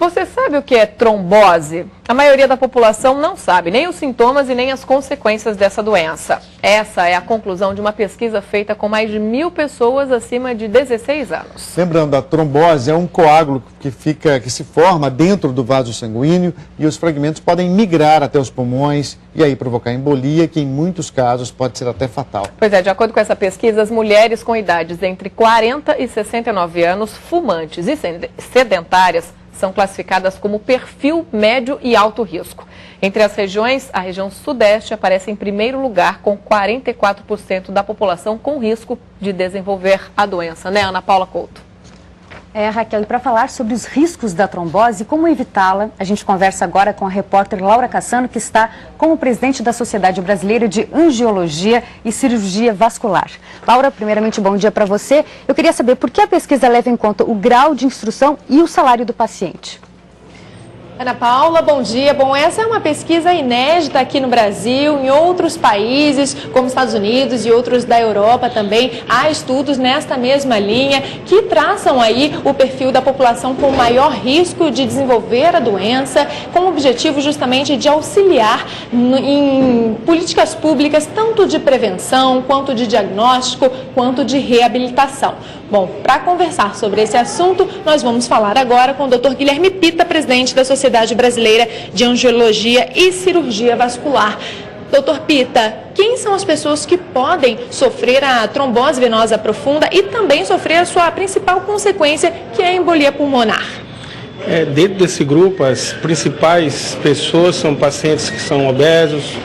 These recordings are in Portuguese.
Você sabe o que é trombose? A maioria da população não sabe nem os sintomas e nem as consequências dessa doença. Essa é a conclusão de uma pesquisa feita com mais de 1.000 pessoas acima de 16 anos. Lembrando, a trombose é um coágulo que se forma dentro do vaso sanguíneo e os fragmentos podem migrar até os pulmões e aí provocar embolia, que em muitos casos pode ser até fatal. Pois é, de acordo com essa pesquisa, as mulheres com idades entre 40 e 69 anos, fumantes e sedentárias, são classificadas como perfil médio e alto risco. Entre as regiões, a região sudeste aparece em primeiro lugar, com 44% da população com risco de desenvolver a doença. Né, Ana Paula Couto? Raquel, e para falar sobre os riscos da trombose e como evitá-la, a gente conversa agora com a repórter Laura Cassano, que está como presidente da Sociedade Brasileira de Angiologia e Cirurgia Vascular. Laura, primeiramente, bom dia para você. Eu queria saber por que a pesquisa leva em conta o grau de instrução e o salário do paciente. Ana Paula, bom dia. Bom, essa é uma pesquisa inédita aqui no Brasil, em outros países, como Estados Unidos e outros da Europa também. Há estudos nesta mesma linha que traçam aí o perfil da população com maior risco de desenvolver a doença, com o objetivo justamente de auxiliar em políticas públicas, tanto de prevenção, quanto de diagnóstico, quanto de reabilitação. Bom, para conversar sobre esse assunto, nós vamos falar agora com o Dr. Guilherme Pita, presidente da Sociedade Brasileira de Angiologia e Cirurgia Vascular. Dr. Pita, quem são as pessoas que podem sofrer a trombose venosa profunda e também sofrer a sua principal consequência, que é a embolia pulmonar? Dentro desse grupo, as principais pessoas são pacientes que são obesos,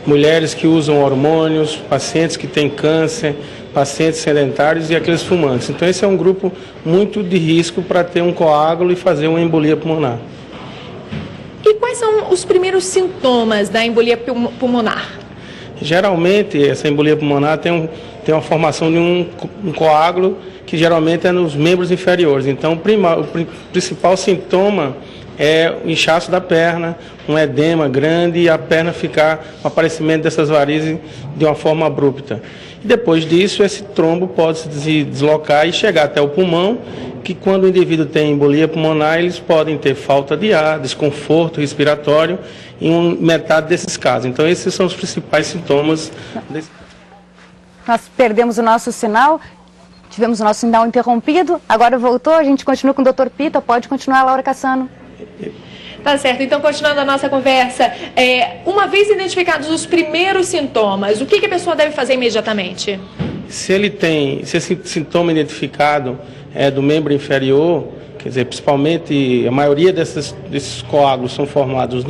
mulheres que usam hormônios, pacientes que têm câncer, pacientes sedentários e aqueles fumantes. Então esse é um grupo muito de risco para ter um coágulo e fazer uma embolia pulmonar. E quais são os primeiros sintomas da embolia pulmonar? Geralmente essa embolia pulmonar tem uma formação de um coágulo que geralmente é nos membros inferiores. Então o principal sintoma é o inchaço da perna, um edema grande e a perna ficar com o aparecimento dessas varizes de uma forma abrupta. E depois disso, esse trombo pode se deslocar e chegar até o pulmão, que quando o indivíduo tem embolia pulmonar, eles podem ter falta de ar, desconforto respiratório em metade desses casos. Então, esses são os principais sintomas. Nós perdemos o nosso sinal. Tivemos o nosso sinal interrompido, agora voltou, a gente continua com o Dr. Pita, pode continuar, Laura Cassano. Tá certo, então continuando a nossa conversa, uma vez identificados os primeiros sintomas, o que a pessoa deve fazer imediatamente? Se esse sintoma identificado é do membro inferior, quer dizer, principalmente a maioria desses coágulos são formados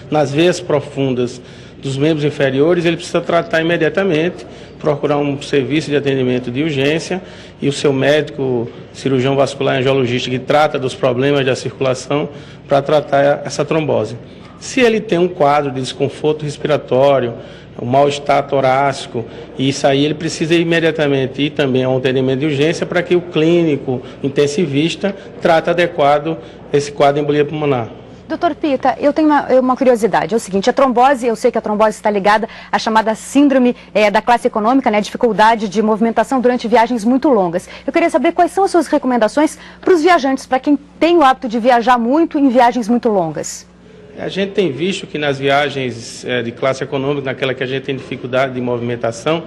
nas veias profundas dos membros inferiores, ele precisa tratar imediatamente, procurar um serviço de atendimento de urgência e o seu médico, cirurgião vascular e angiologista que trata dos problemas da circulação para tratar essa trombose. Se ele tem um quadro de desconforto respiratório, um mal-estar torácico, e isso aí ele precisa imediatamente ir também a um atendimento de urgência para que o clínico intensivista trate adequado esse quadro de embolia pulmonar. Doutor Pita, eu tenho uma curiosidade, é o seguinte, a trombose, eu sei que a trombose está ligada à chamada síndrome da classe econômica, né, dificuldade de movimentação durante viagens muito longas. Eu queria saber quais são as suas recomendações para os viajantes, para quem tem o hábito de viajar muito em viagens muito longas. A gente tem visto que nas viagens de classe econômica, naquela que a gente tem dificuldade de movimentação,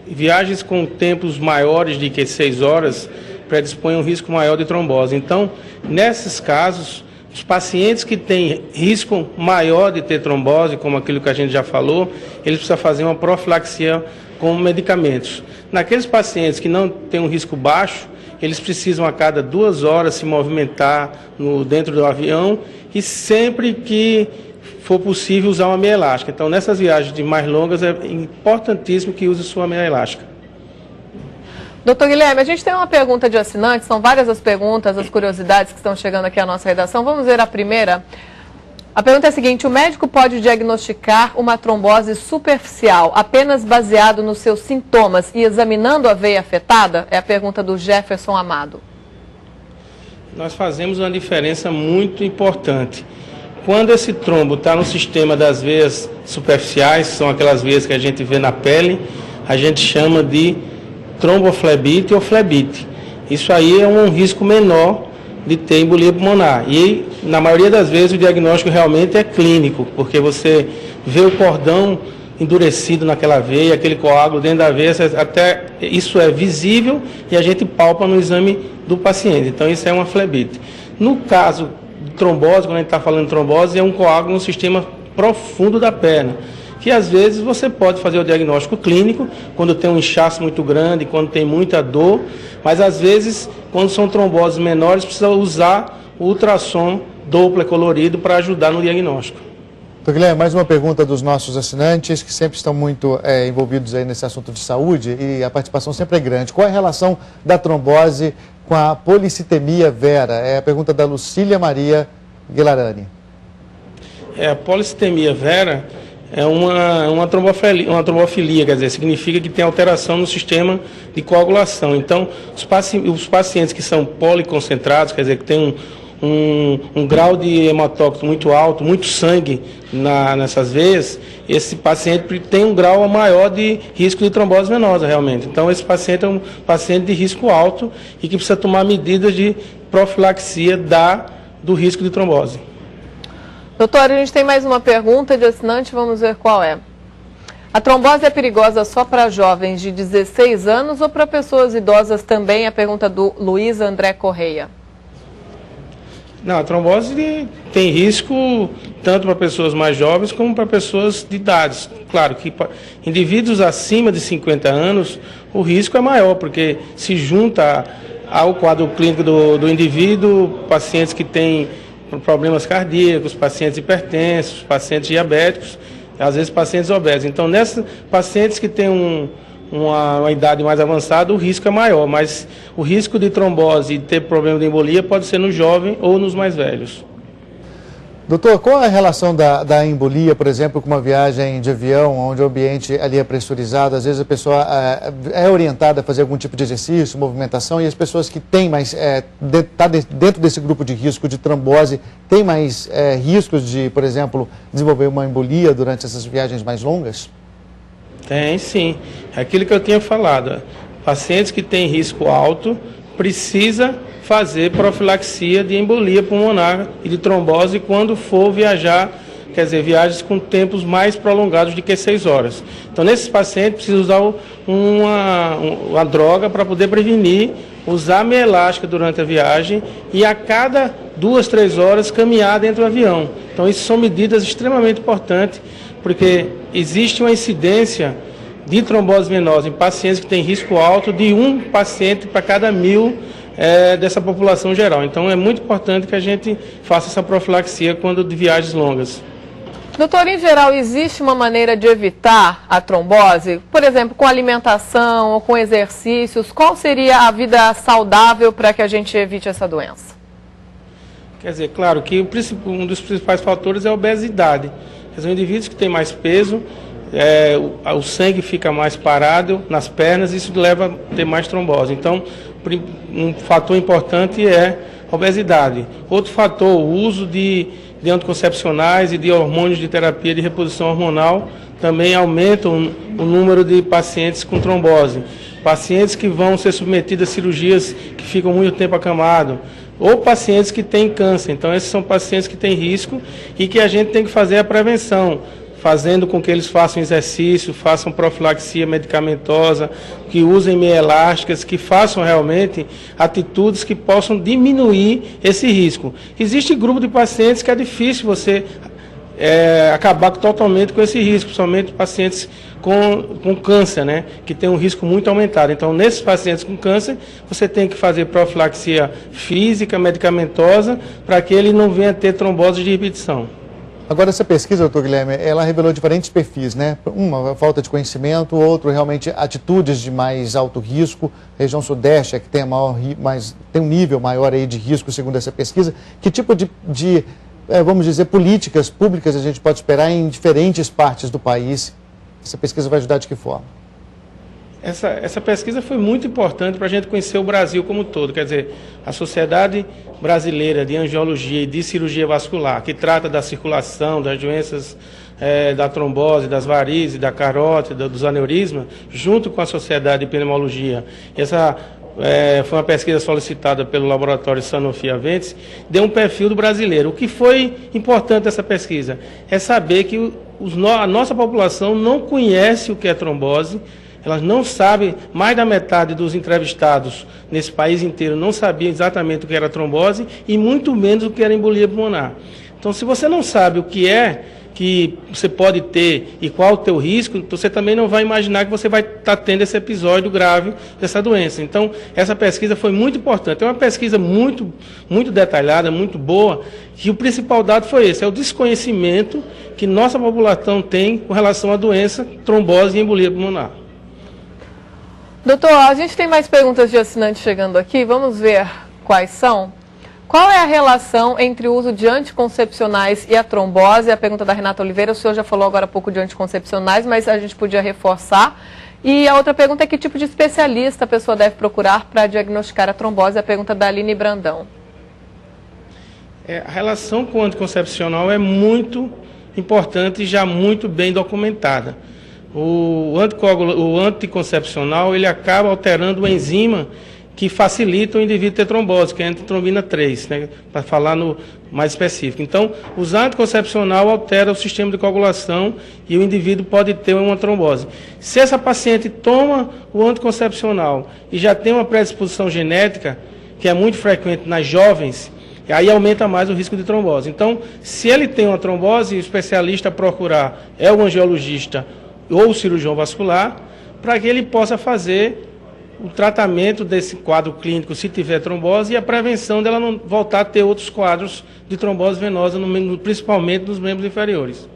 viagens com tempos maiores de que 6 horas predispõem um risco maior de trombose. Então, nesses casos, os pacientes que têm risco maior de ter trombose, como aquilo que a gente já falou, eles precisam fazer uma profilaxia com medicamentos. Naqueles pacientes que não têm um risco baixo, eles precisam a cada 2 horas se movimentar dentro do avião e sempre que for possível usar uma meia elástica. Então, nessas viagens de mais longas, é importantíssimo que use sua meia elástica. Doutor Guilherme, a gente tem uma pergunta de assinantes, são várias as perguntas, as curiosidades que estão chegando aqui à nossa redação. Vamos ver a primeira. A pergunta é a seguinte: o médico pode diagnosticar uma trombose superficial apenas baseado nos seus sintomas e examinando a veia afetada? É a pergunta do Jefferson Amado. Nós fazemos uma diferença muito importante. Quando esse trombo está no sistema das veias superficiais, são aquelas veias que a gente vê na pele, a gente chama de tromboflebite ou flebite. Isso aí é um risco menor de ter embolia pulmonar. E, na maioria das vezes, o diagnóstico realmente é clínico, porque você vê o cordão endurecido naquela veia, aquele coágulo dentro da veia, até isso é visível e a gente palpa no exame do paciente. Então, isso é uma flebite. No caso de trombose, quando a gente está falando de trombose, é um coágulo no sistema profundo da perna, que às vezes você pode fazer o diagnóstico clínico, quando tem um inchaço muito grande, quando tem muita dor, mas às vezes, quando são tromboses menores, precisa usar o ultrassom Doppler colorido para ajudar no diagnóstico. Doutor Guilherme, mais uma pergunta dos nossos assinantes, que sempre estão muito envolvidos aí nesse assunto de saúde e a participação sempre é grande. Qual é a relação da trombose com a policitemia vera? É a pergunta da Lucília Maria Guilarani. A policitemia vera é uma trombofilia, quer dizer, significa que tem alteração no sistema de coagulação. Então, os pacientes que são policoncentrados, quer dizer, que tem um grau de hematócrito muito alto, muito sangue nessas veias, esse paciente tem um grau maior de risco de trombose venosa, realmente. Então, esse paciente é um paciente de risco alto e que precisa tomar medidas de profilaxia do risco de trombose. Doutor, a gente tem mais uma pergunta de assinante, vamos ver qual é. A trombose é perigosa só para jovens de 16 anos ou para pessoas idosas também? A pergunta do Luiz André Correia. Não, a trombose tem risco tanto para pessoas mais jovens como para pessoas de idades. Claro que para indivíduos acima de 50 anos, o risco é maior, porque se junta ao quadro clínico do indivíduo, pacientes que têm problemas cardíacos, pacientes hipertensos, pacientes diabéticos, às vezes pacientes obesos. Então, nesses pacientes que têm uma idade mais avançada, o risco é maior, mas o risco de trombose e ter problema de embolia pode ser no jovem ou nos mais velhos. Doutor, qual é a relação da embolia, por exemplo, com uma viagem de avião, onde o ambiente ali é pressurizado? Às vezes a pessoa é orientada a fazer algum tipo de exercício, movimentação, e as pessoas que têm mais, tá dentro desse grupo de risco de trombose, têm mais riscos de, por exemplo, desenvolver uma embolia durante essas viagens mais longas? Tem, sim. É aquilo que eu tinha falado. Pacientes que têm risco alto precisa fazer profilaxia de embolia pulmonar e de trombose quando for viajar, quer dizer, viagens com tempos mais prolongados de que 6 horas. Então, nesses pacientes, precisa usar uma droga para poder prevenir, usar meia elástica durante a viagem e a cada 2, 3 horas caminhar dentro do avião. Então, isso são medidas extremamente importantes, porque existe uma incidência de trombose venosa em pacientes que têm risco alto de um paciente para cada 1000 dessa população geral. Então, é muito importante que a gente faça essa profilaxia quando de viagens longas. Doutor, em geral, existe uma maneira de evitar a trombose? Por exemplo, com alimentação ou com exercícios? Qual seria a vida saudável para que a gente evite essa doença? Quer dizer, claro que um dos principais fatores é a obesidade. São indivíduos que têm mais peso, o sangue fica mais parado nas pernas, isso leva a ter mais trombose. Então, um fator importante é a obesidade. Outro fator, o uso de anticoncepcionais e de hormônios de terapia de reposição hormonal também aumentam o número de pacientes com trombose. Pacientes que vão ser submetidos a cirurgias que ficam muito tempo acamados, ou pacientes que têm câncer. Então, esses são pacientes que têm risco e que a gente tem que fazer a prevenção, fazendo com que eles façam exercício, façam profilaxia medicamentosa, que usem meia elásticas, que façam realmente atitudes que possam diminuir esse risco. Existe grupo de pacientes que é difícil você acabar totalmente com esse risco, somente pacientes com câncer, né, que tem um risco muito aumentado. Então, nesses pacientes com câncer, você tem que fazer profilaxia física, medicamentosa, para que ele não venha a ter trombose de repetição. Agora, essa pesquisa, doutor Guilherme, ela revelou diferentes perfis, né? Uma, falta de conhecimento, outro, realmente, atitudes de mais alto risco. Região Sudeste é que tem, tem um nível maior aí de risco, segundo essa pesquisa. Que tipo de vamos dizer, políticas públicas a gente pode esperar em diferentes partes do país? Essa pesquisa vai ajudar de que forma? Essa pesquisa foi muito importante para a gente conhecer o Brasil como um todo. Quer dizer, a Sociedade Brasileira de Angiologia e de Cirurgia Vascular, que trata da circulação, das doenças da trombose, das varizes, da carótida, dos aneurismas, junto com a Sociedade de Pneumologia. Essa foi uma pesquisa solicitada pelo laboratório Sanofi-Aventis, deu um perfil do brasileiro. O que foi importante dessa pesquisa é saber que a nossa população não conhece o que é trombose, elas não sabem, mais da metade dos entrevistados nesse país inteiro não sabiam exatamente o que era trombose e muito menos o que era embolia pulmonar. Então, se você não sabe o que é que você pode ter e qual o teu risco, você também não vai imaginar que você vai estar tendo esse episódio grave dessa doença. Então, essa pesquisa foi muito importante. É uma pesquisa muito detalhada, muito boa, e o principal dado foi esse, é o desconhecimento que nossa população tem com relação à doença, trombose e embolia pulmonar. Doutor, a gente tem mais perguntas de assinantes chegando aqui, vamos ver quais são. Qual é a relação entre o uso de anticoncepcionais e a trombose? A pergunta da Renata Oliveira, o senhor já falou agora há pouco de anticoncepcionais, mas a gente podia reforçar. E a outra pergunta é que tipo de especialista a pessoa deve procurar para diagnosticar a trombose? A pergunta da Aline Brandão. A relação com o anticoncepcional é muito importante e já muito bem documentada. O anticoncepcional ele acaba alterando o enzima que facilita o indivíduo ter trombose, que é a antitrombina 3, né, para falar no mais específico. Então, usar anticoncepcional altera o sistema de coagulação e o indivíduo pode ter uma trombose. Se essa paciente toma o anticoncepcional e já tem uma predisposição genética, que é muito frequente nas jovens, aí aumenta mais o risco de trombose. Então, se ele tem uma trombose, o especialista a procurar é o angiologista ou o cirurgião vascular, para que ele possa fazer o tratamento desse quadro clínico, se tiver trombose, e a prevenção dela não voltar a ter outros quadros de trombose venosa, principalmente nos membros inferiores.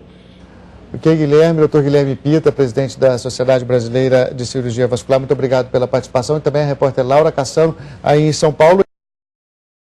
Ok, Guilherme, doutor Guilherme Pita, presidente da Sociedade Brasileira de Cirurgia Vascular, muito obrigado pela participação, e também a repórter Laura Cassano, aí em São Paulo.